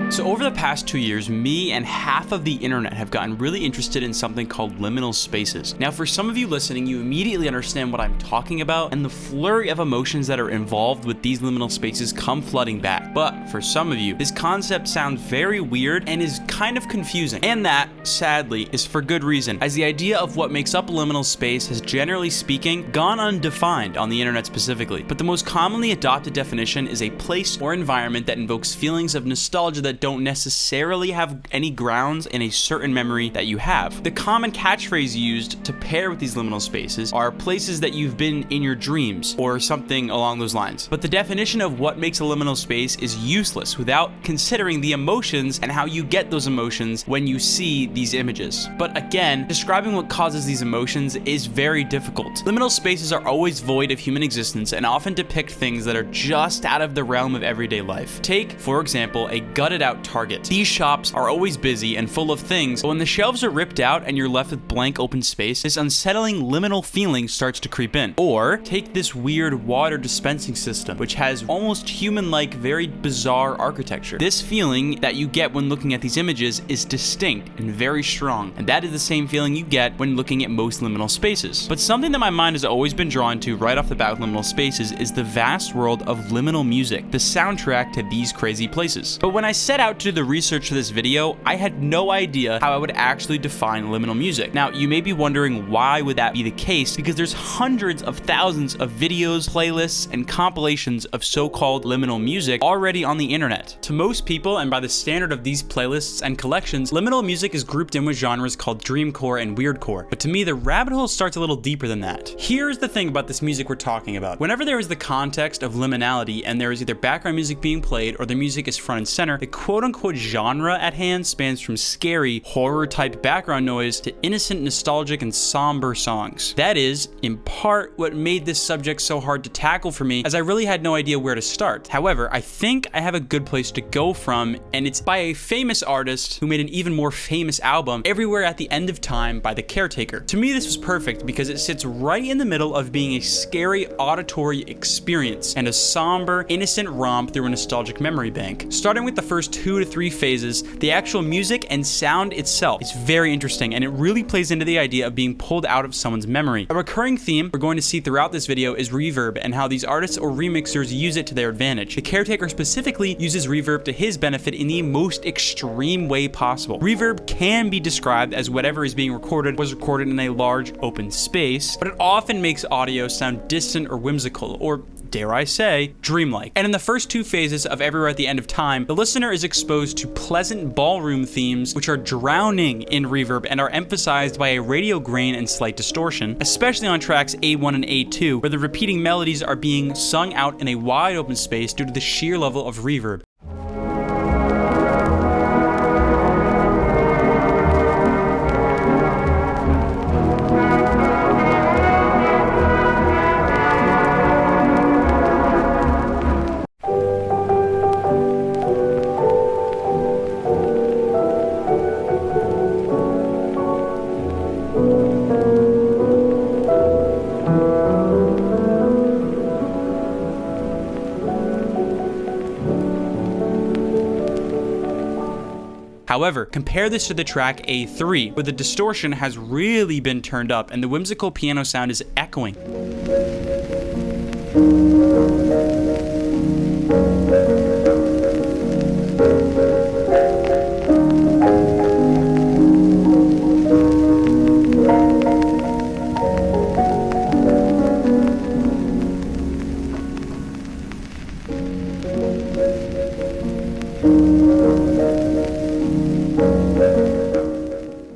So over the past 2 years, me and half of the internet have gotten really interested in something called liminal spaces. Now, for some of you listening, you immediately understand what I'm talking about, and the flurry of emotions that are involved with these liminal spaces come flooding back. But for some of you, this concept sounds very weird and is kind of confusing. And that, sadly, is for good reason, as the idea of what makes up a liminal space has, generally speaking, gone undefined on the internet specifically. But the most commonly adopted definition is a place or environment that invokes feelings of nostalgia that don't necessarily have any grounds in a certain memory that you have. The common catchphrase used to pair with these liminal spaces are places that you've been in your dreams, or something along those lines. But the definition of what makes a liminal space is useless without considering the emotions and how you get those emotions when you see these images. But again, describing what causes these emotions is very difficult. Liminal spaces are always void of human existence and often depict things that are just out of the realm of everyday life. Take, for example, a gutted out Target. These shops are always busy and full of things, but when the shelves are ripped out and you're left with blank open space, this unsettling liminal feeling starts to creep in. Or take this weird water dispensing system, which has almost human-like, very bizarre architecture. This feeling that you get when looking at these images is distinct and very strong, and that is the same feeling you get when looking at most liminal spaces. But something that my mind has always been drawn to right off the bat with liminal spaces is the vast world of liminal music, the soundtrack to these crazy places. But when I set out to do the research for this video, I had no idea how I would actually define liminal music. Now, you may be wondering why would that be the case, because there's hundreds of thousands of videos, playlists, and compilations of so-called liminal music already on the internet. To most people, and by the standard of these playlists and collections, liminal music is grouped in with genres called dreamcore and weirdcore. But to me, the rabbit hole starts a little deeper than that. Here's the thing about this music we're talking about. Whenever there is the context of liminality and there is either background music being played or the music is front and center, the quote-unquote genre at hand spans from scary, horror-type background noise to innocent, nostalgic, and somber songs. That is, in part, what made this subject so hard to tackle for me, as I really had no idea where to start. However, I think I have a good place to go from, and it's by a famous artist who made an even more famous album, Everywhere at the End of Time by The Caretaker. To me, this was perfect because it sits right in the middle of being a scary auditory experience and a somber, innocent romp through a nostalgic memory bank. Starting with the first 2 to 3 phases, the actual music and sound itself is very interesting, and it really plays into the idea of being pulled out of someone's memory. A recurring theme we're going to see throughout this video is reverb and how these artists or remixers use it to their advantage. The Caretaker specifically uses reverb to his benefit in the most extreme way possible. Reverb can be described as whatever is being recorded was recorded in a large open space, but it often makes audio sound distant or whimsical, or dare I say, dreamlike. And in the first 2 phases of Everywhere at the End of Time, the listener is exposed to pleasant ballroom themes which are drowning in reverb and are emphasized by a radio grain and slight distortion, especially on tracks A1 and A2, where the repeating melodies are being sung out in a wide open space due to the sheer level of reverb. However, compare this to the track A3, where the distortion has really been turned up and the whimsical piano sound is echoing.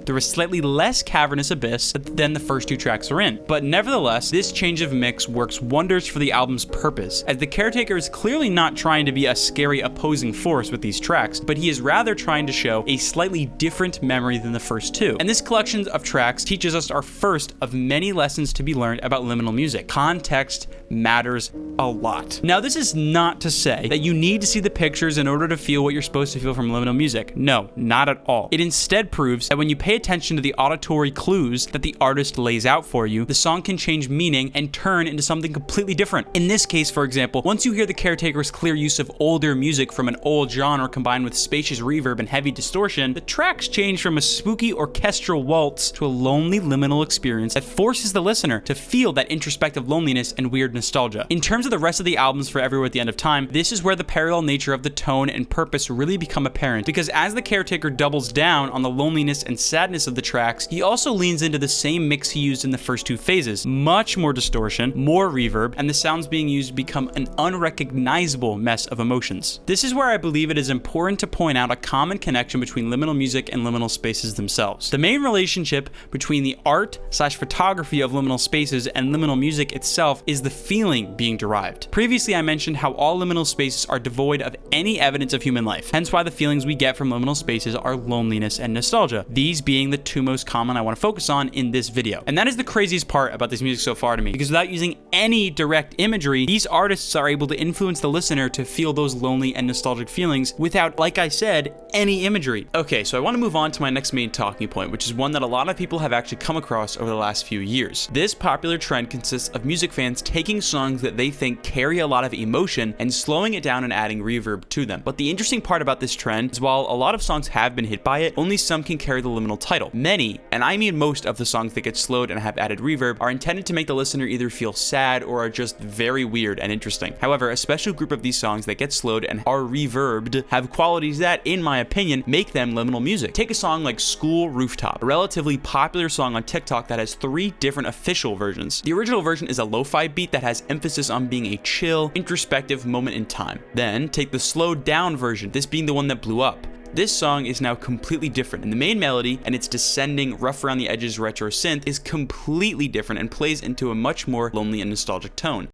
Through a slightly less cavernous abyss than the first 2 tracks are in. But nevertheless, this change of mix works wonders for the album's purpose, as the Caretaker is clearly not trying to be a scary opposing force with these tracks, but he is rather trying to show a slightly different memory than the first 2. And this collection of tracks teaches us our first of many lessons to be learned about liminal music. Context matters a lot. Now, this is not to say that you need to see the pictures in order to feel what you're supposed to feel from liminal music. No, not at all. It instead proves that when you pay attention to the auditory clues that the artist lays out for you, the song can change meaning and turn into something completely different. In this case, for example, once you hear the Caretaker's clear use of older music from an old genre combined with spacious reverb and heavy distortion, the tracks change from a spooky orchestral waltz to a lonely liminal experience that forces the listener to feel that introspective loneliness and weird nostalgia. In terms of the rest of the albums for Everywhere at the End of Time, this is where the parallel nature of the tone and purpose really become apparent, because as the Caretaker doubles down on the loneliness and sadness of the tracks, he also leans into the same mix he used in the first two phases. Much more distortion, more reverb, and the sounds being used become an unrecognizable mess of emotions. This is where I believe it is important to point out a common connection between liminal music and liminal spaces themselves. The main relationship between the art/photography of liminal spaces and liminal music itself is the feeling being derived. Previously, I mentioned how all liminal spaces are devoid of any evidence of human life, hence why the feelings we get from liminal spaces are loneliness and nostalgia, these being the two most common I want to focus on in this video. And that is the craziest part about this music so far to me, because without using any direct imagery, these artists are able to influence the listener to feel those lonely and nostalgic feelings without, like I said, any imagery. Okay, so I want to move on to my next main talking point, which is one that a lot of people have actually come across over the last few years. This popular trend consists of music fans taking songs that they think carry a lot of emotion and slowing it down and adding reverb to them. But the interesting part about this trend is while a lot of songs have been hit by it, only some can carry the liminal title. Many, and I mean most of the songs that get slowed and have added reverb, are intended to make the listener either feel sad or are just very weird and interesting. However, a special group of these songs that get slowed and are reverbed have qualities that, in my opinion, make them liminal music. Take a song like School Rooftop, a relatively popular song on TikTok that has 3 different official versions. The original version is a lo-fi beat that has emphasis on being a chill, introspective moment in time. Then take the slowed down version, this being the one that blew up. This song is now completely different, and the main melody and its descending, rough around the edges retro synth is completely different and plays into a much more lonely and nostalgic tone.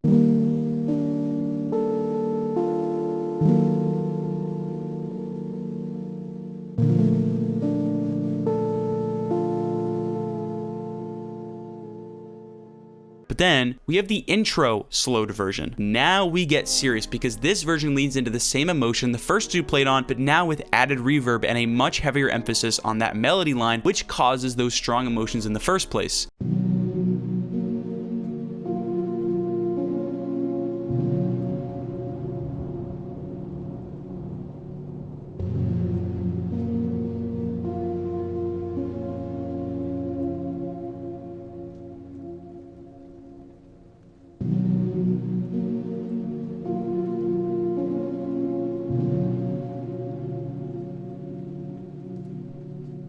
Then we have the intro slowed version. Now we get serious because this version leads into the same emotion the first two played on, but now with added reverb and a much heavier emphasis on that melody line, which causes those strong emotions in the first place.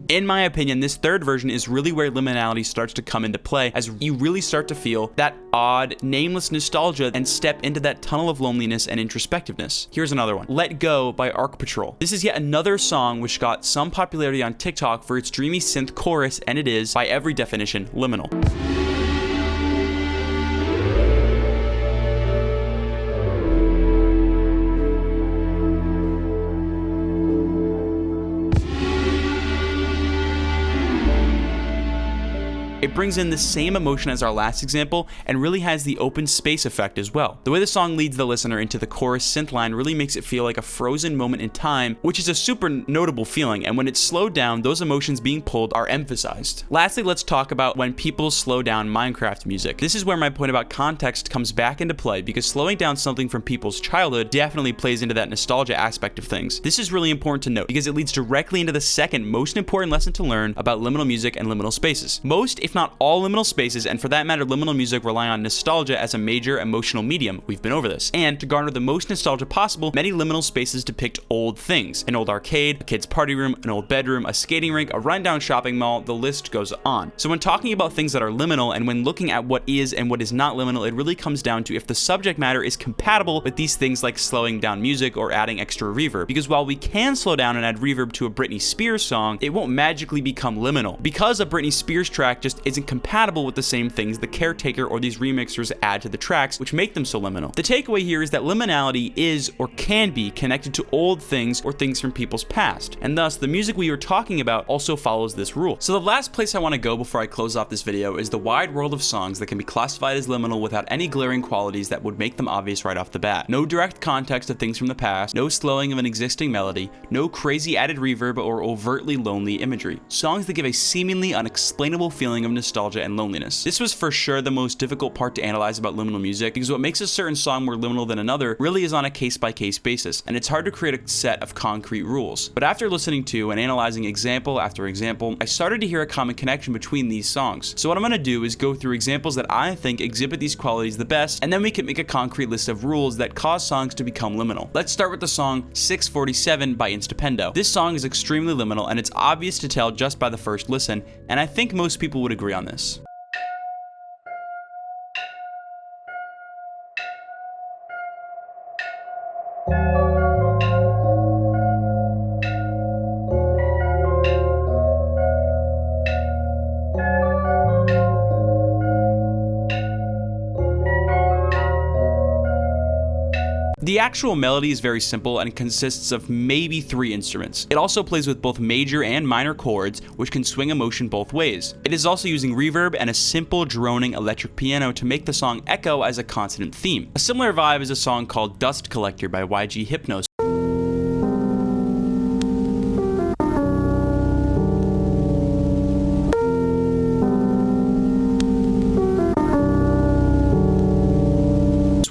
In my opinion, this third version is really where liminality starts to come into play, as you really start to feel that odd, nameless nostalgia and step into that tunnel of loneliness and introspectiveness. Here's another one. Let Go by Arc Patrol. This is yet another song which got some popularity on TikTok for its dreamy synth chorus, and it is, by every definition, liminal. It brings in the same emotion as our last example and really has the open space effect as well. The way the song leads the listener into the chorus synth line really makes it feel like a frozen moment in time, which is a super notable feeling, and when it's slowed down, those emotions being pulled are emphasized. Lastly, let's talk about when people slow down Minecraft music. This is where my point about context comes back into play, because slowing down something from people's childhood definitely plays into that nostalgia aspect of things. This is really important to note because it leads directly into the second most important lesson to learn about liminal music and liminal spaces. Most, if not all liminal spaces, and for that matter liminal music, rely on nostalgia as a major emotional medium. We've been over this. And to garner the most nostalgia possible, many liminal spaces depict old things. An old arcade, a kid's party room, an old bedroom, a skating rink, a rundown shopping mall, the list goes on. So when talking about things that are liminal and when looking at what is and what is not liminal, it really comes down to if the subject matter is compatible with these things like slowing down music or adding extra reverb. Because while we can slow down and add reverb to a Britney Spears song, it won't magically become liminal. Because a Britney Spears track just isn't compatible with the same things the caretaker or these remixers add to the tracks, which make them so liminal. The takeaway here is that liminality is or can be connected to old things or things from people's past, and thus the music we are talking about also follows this rule. So the last place I want to go before I close off this video is the wide world of songs that can be classified as liminal without any glaring qualities that would make them obvious right off the bat. No direct context of things from the past, no slowing of an existing melody, no crazy added reverb or overtly lonely imagery. Songs that give a seemingly unexplainable feeling of nostalgia and loneliness. This was for sure the most difficult part to analyze about liminal music, because what makes a certain song more liminal than another really is on a case-by-case basis, and it's hard to create a set of concrete rules. But after listening to and analyzing example after example, I started to hear a common connection between these songs. So what I'm going to do is go through examples that I think exhibit these qualities the best, and then we can make a concrete list of rules that cause songs to become liminal. Let's start with the song 647 by Instapendo. This song is extremely liminal, and it's obvious to tell just by the first listen, and I think most people would agree on this. The actual melody is very simple and consists of maybe 3 instruments. It also plays with both major and minor chords, which can swing emotion both ways. It is also using reverb and a simple droning electric piano to make the song echo as a consonant theme. A similar vibe is a song called Dust Collector by YG Hypnos.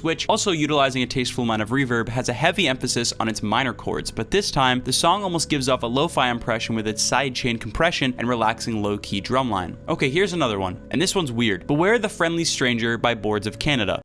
Which, also utilizing a tasteful amount of reverb, has a heavy emphasis on its minor chords, but this time, the song almost gives off a lo-fi impression with its sidechain compression and relaxing low-key drumline. Okay, here's another one, and this one's weird. Beware the Friendly Stranger by Boards of Canada.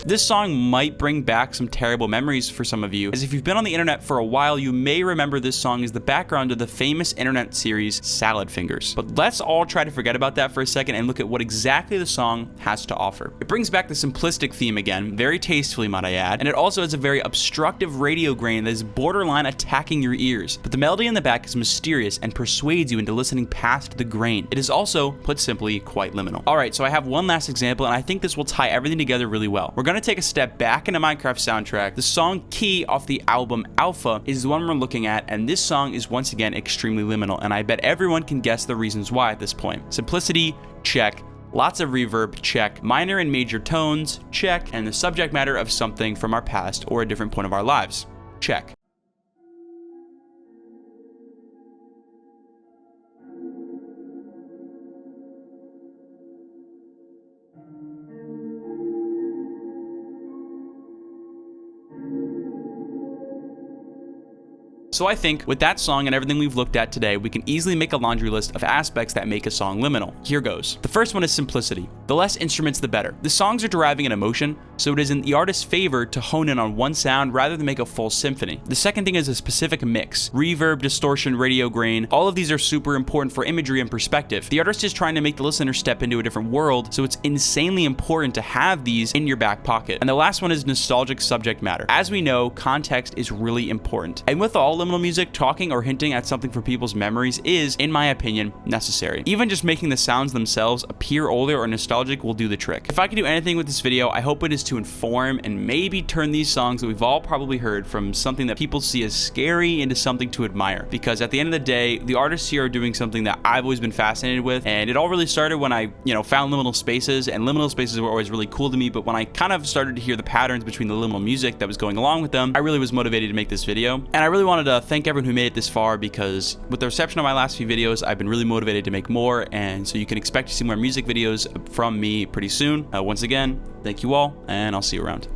This song might bring back some terrible memories for some of you, as if you've been on the internet for a while, you may remember this song as the background of the famous internet series Salad Fingers. But let's all try to forget about that for a second and look at what exactly the song has to offer. It brings back the simplistic theme again, very tastefully might I add, and it also has a very obstructive radio grain that is borderline attacking your ears. But the melody in the back is mysterious and persuades you into listening past the grain. It is also, put simply, quite liminal. Alright, so I have one last example, and I think this will tie everything together really well. We're going to take a step back into Minecraft soundtrack. The song Key off the album Alpha is the one we're looking at, and this song is once again extremely liminal, and I bet everyone can guess the reasons why at this point. Simplicity, check. Lots of reverb, check. Minor and major tones, check. And the subject matter of something from our past or a different point of our lives, check. So I think with that song and everything we've looked at today, we can easily make a laundry list of aspects that make a song liminal. Here goes. The first one is simplicity. The less instruments, the better. The songs are deriving an emotion, so it is in the artist's favor to hone in on one sound rather than make a full symphony. The second thing is a specific mix. Reverb, distortion, radio grain, all of these are super important for imagery and perspective. The artist is trying to make the listener step into a different world, so it's insanely important to have these in your back pocket. And the last one is nostalgic subject matter. As we know, context is really important. And with all liminal music, talking or hinting at something from people's memories is, in my opinion, necessary. Even just making the sounds themselves appear older or nostalgic will do the trick. If I can do anything with this video, I hope it is to inform and maybe turn these songs that we've all probably heard from something that people see as scary into something to admire. Because at the end of the day, the artists here are doing something that I've always been fascinated with, and it all really started when I, found liminal spaces, and liminal spaces were always really cool to me, but when I kind of started to hear the patterns between the liminal music that was going along with them, I really was motivated to make this video. And I really wanted to thank everyone who made it this far, because with the reception of my last few videos, I've been really motivated to make more, and so you can expect to see more music videos from me pretty soon. Once again, thank you all, and I'll see you around.